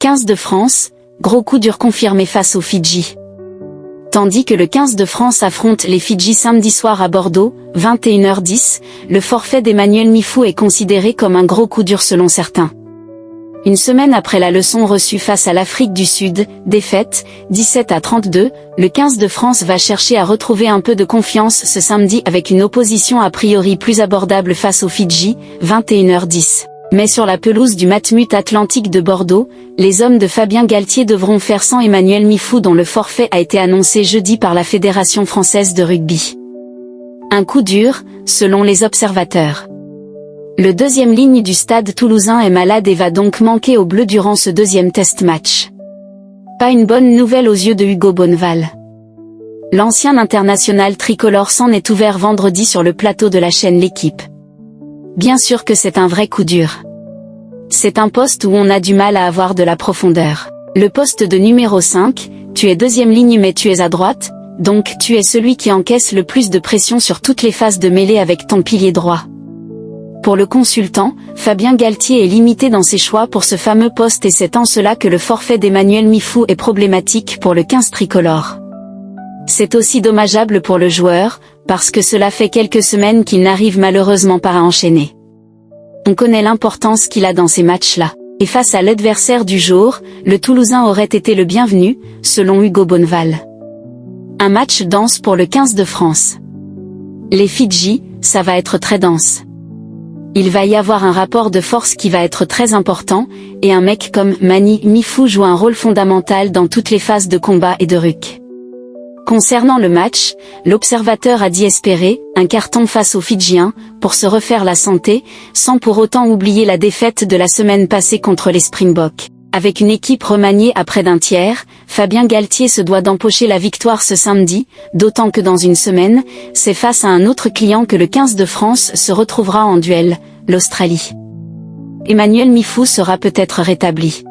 15 de France, gros coup dur confirmé face aux Fidji. Tandis que le 15 de France affronte les Fidji samedi soir à Bordeaux, 21h10, le forfait d'Emmanuel Mifou est considéré comme un gros coup dur selon certains. Une semaine après la leçon reçue face à l'Afrique du Sud, défaite, 17-32, le 15 de France va chercher à retrouver un peu de confiance ce samedi avec une opposition a priori plus abordable face aux Fidji, 21h10. Mais sur la pelouse du Matmut Atlantique de Bordeaux, les hommes de Fabien Galthié devront faire sans Emmanuel Mifou dont le forfait a été annoncé jeudi par la Fédération française de rugby. Un coup dur, selon les observateurs. Le deuxième ligne du stade toulousain est malade et va donc manquer aux Bleus durant ce deuxième test match. Pas une bonne nouvelle aux yeux de Hugo Bonneval. L'ancien international tricolore s'en est ouvert vendredi sur le plateau de la chaîne L'Équipe. Bien sûr que c'est un vrai coup dur. C'est un poste où on a du mal à avoir de la profondeur. Le poste de numéro 5, tu es deuxième ligne mais tu es à droite, donc tu es celui qui encaisse le plus de pression sur toutes les phases de mêlée avec ton pilier droit. Pour le consultant, Fabien Galthié est limité dans ses choix pour ce fameux poste et c'est en cela que le forfait d'Emmanuel Mifou est problématique pour le 15 tricolore. C'est aussi dommageable pour le joueur, parce que cela fait quelques semaines qu'il n'arrive malheureusement pas à enchaîner. On connaît l'importance qu'il a dans ces matchs-là. Et face à l'adversaire du jour, le Toulousain aurait été le bienvenu, selon Hugo Bonneval. Un match dense pour le 15 de France. Les Fidji, ça va être très dense. Il va y avoir un rapport de force qui va être très important, et un mec comme Mani Mifou joue un rôle fondamental dans toutes les phases de combat et de ruck. Concernant le match, l'observateur a dit espérer un carton face aux Fidjiens, pour se refaire la santé, sans pour autant oublier la défaite de la semaine passée contre les Springboks. Avec une équipe remaniée à près d'un tiers, Fabien Galthié se doit d'empocher la victoire ce samedi, d'autant que dans une semaine, c'est face à un autre client que le 15 de France se retrouvera en duel, l'Australie. Emmanuel Mifou sera peut-être rétabli.